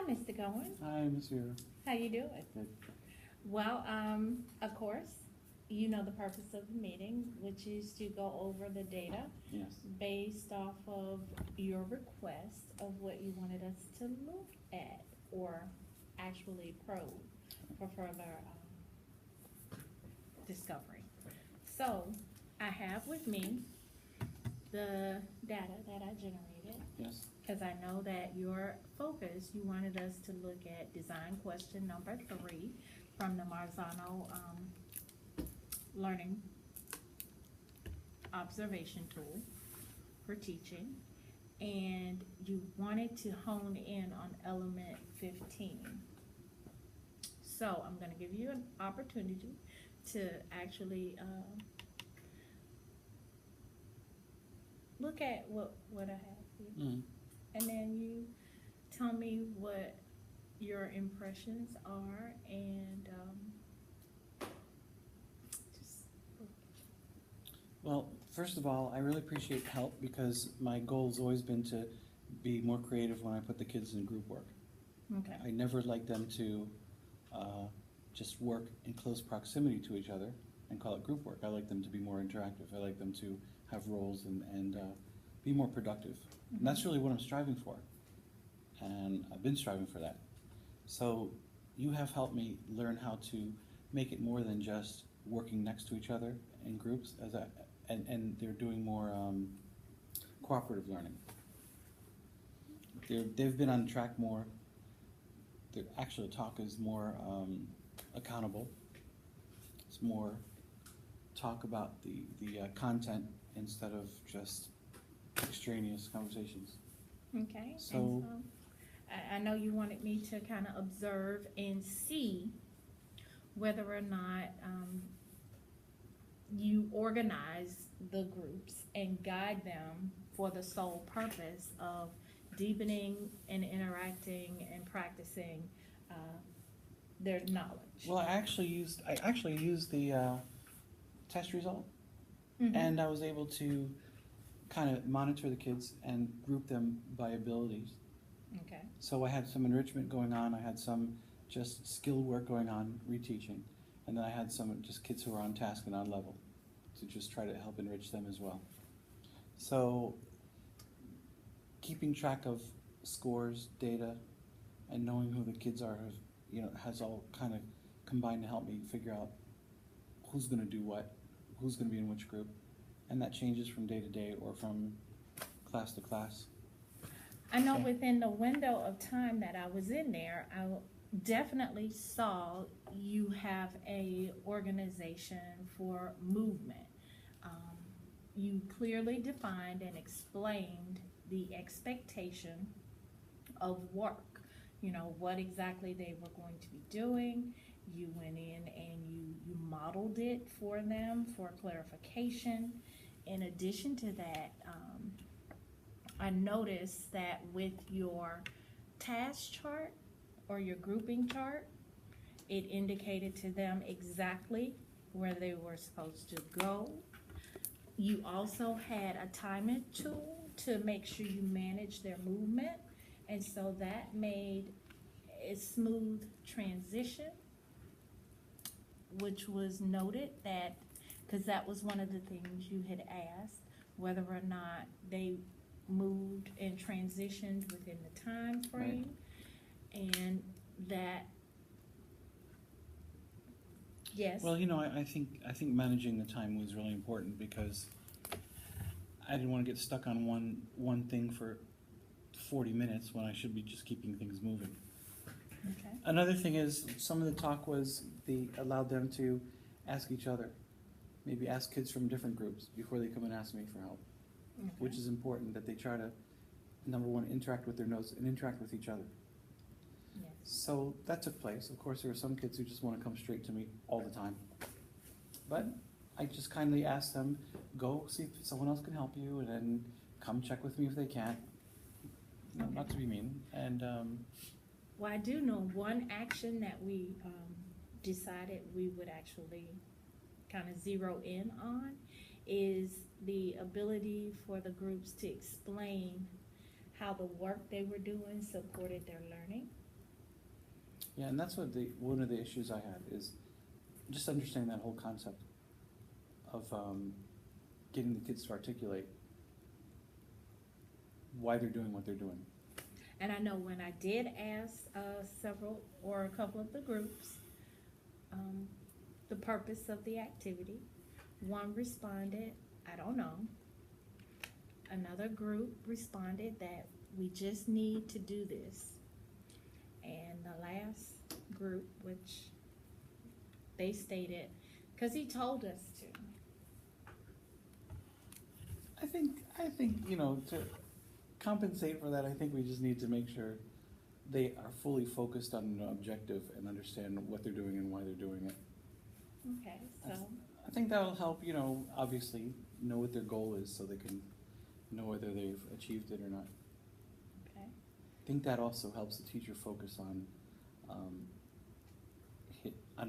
Mr. Cohen. Hi, Ms. Vera. How you doing? Good. Well, of course, you know the purpose of the meeting, which is to go over the data Yes. based off of your request of what you wanted us to look at or actually probe for further discovery. So, I have with me the data that I generated. Yes. Because I know that your focus, you wanted us to look at design question number 3 from the Marzano learning observation tool for teaching. And you wanted to hone in on element 15. So I'm going to give you an opportunity to actually look at what I have here. Mm. And then you tell me what your impressions are and just. Well, first of all, I really appreciate help because my goal has always been to be more creative when I put the kids in group work. Okay. I never like them to just work in close proximity to each other and call it group work. I like them to be more interactive. I like them to have roles and be more productive. And that's really what I'm striving for. And I've been striving for that. So you have helped me learn how to make it more than just working next to each other in groups, and they're doing more cooperative learning. They've been on track more. Actually, the talk is more accountable. It's more talk about the content instead of just extraneous conversations. Okay. So- and I know you wanted me to kind of observe and see whether or not you organize the groups and guide them for the sole purpose of deepening and interacting and practicing their knowledge. Well, I actually used the test result, Mhm. and I was able to kind of monitor the kids and group them by abilities. Okay. So I had some enrichment going on. I had some just skill work going on, reteaching, and then I had some just kids who were on task and on level to just try to help enrich them as well. So keeping track of scores, data, and knowing who the kids are, has all kind of combined to help me figure out who's going to do what, who's going to be in which group, and that changes from day to day or from class to class. I know So- within the window of time that I was in there, I definitely saw you have a organization for movement. You clearly defined and explained the expectation of work. You know, what exactly they were going to be doing. You went in and you modeled it for them for clarification. In addition to that, I noticed that with your task chart or your grouping chart, it indicated to them exactly where they were supposed to go. You also had a timer tool to make sure you manage their movement, and so that made a smooth transition, which was noted that, because that was one of the things you had asked, whether or not they moved and transitioned within the time frame, and that, yes. Well, I think managing the time was really important because I didn't want to get stuck on one thing for 40 minutes when I should be just keeping things moving. Okay. Another thing is some of the talk was allowed them to ask each other, maybe ask kids from different groups before they come and ask me for help, Okay. which is important that they try to, number one, interact with their notes and interact with each other. Yes. So that took place. Of course, there were some kids who just want to come straight to me all the time. But I just kindly asked them, go see if someone else can help you, and then come check with me if they can't. Okay. Not to be mean. And Well, I do know one action that we decided we would actually kind of zero in on is the ability for the groups to explain how the work they were doing supported their learning. Yeah, and that's what one of the issues I had is just understanding that whole concept of getting the kids to articulate why they're doing what they're doing. And I know when I did ask several or a couple of the groups the purpose of the activity, one responded, I don't know. Another group responded that we just need to do this. And the last group, which they stated, because he told us to. I think, you know, to compensate for that, I think we just need to make sure they are fully focused on an objective and understand what they're doing and why they're doing it. Okay, so. I think that'll help, you know, obviously know what their goal is so they can know whether they've achieved it or not. Okay. I think that also helps the teacher focus on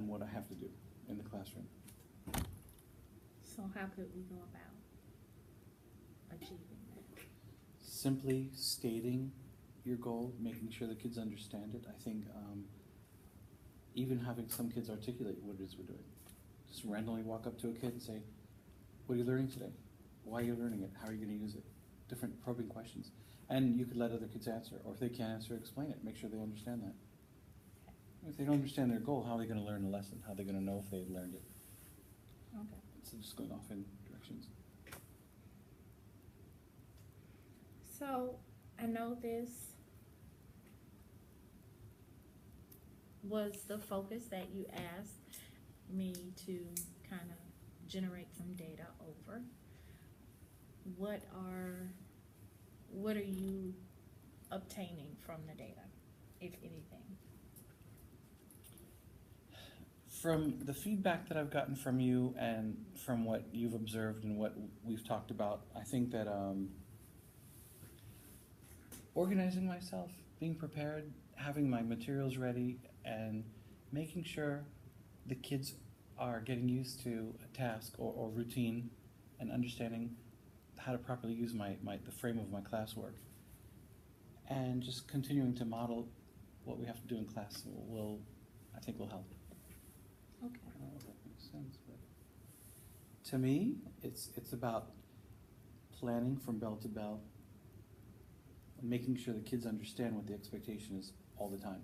what I have to do in the classroom. So how could we go about achieving that? Simply stating your goal, making sure the kids understand it. I think even having some kids articulate what it is we're doing. Just randomly walk up to a kid and say, what are you learning today? Why are you learning it? How are you going to use it? Different probing questions. And you could let other kids answer, or if they can't answer, explain it. Make sure they understand that. If they don't understand their goal, how are they going to learn the lesson? How are they going to know if they've learned it? Okay. Instead of just going off in directions. So I know this was the focus that you asked me to kind of generate some data over. What are you obtaining from the data, if anything? From the feedback that I've gotten from you and from what you've observed and what we've talked about, I think that organizing myself, being prepared, having my materials ready, and making sure the kids are getting used to a task or routine and understanding how to properly use the frame of my classwork, and just continuing to model what we have to do in class I think will help. Okay. I don't know if that makes sense, but to me, it's about planning from bell to bell, and making sure the kids understand what the expectation is all the time,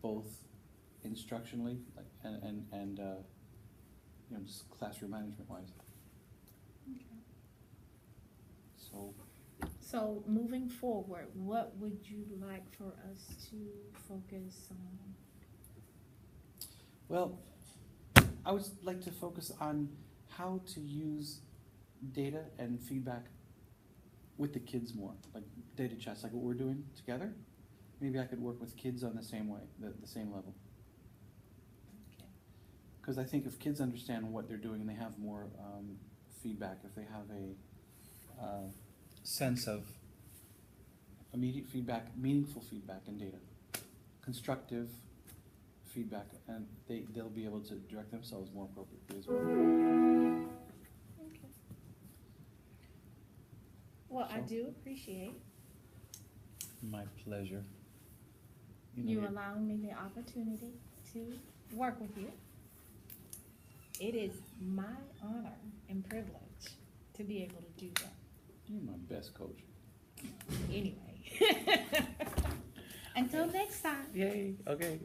both instructionally and you know, just classroom management wise. Okay. So moving forward, what would you like for us to focus on? well, I would like to focus on how to use data and feedback with the kids more, like data chats, like what we're doing together. Maybe I could work with kids on the same way, the same level. Okay. Because I think if kids understand what they're doing and they have more feedback, if they have a sense of immediate feedback, meaningful feedback and data, constructive feedback, and they'll be able to direct themselves more appropriately as well. Okay. Well, I So- do appreciate My pleasure. you allowing me the opportunity to work with you. It is my honor and privilege to be able to do that. You're my best coach. Anyway. Until next time. Yay, okay.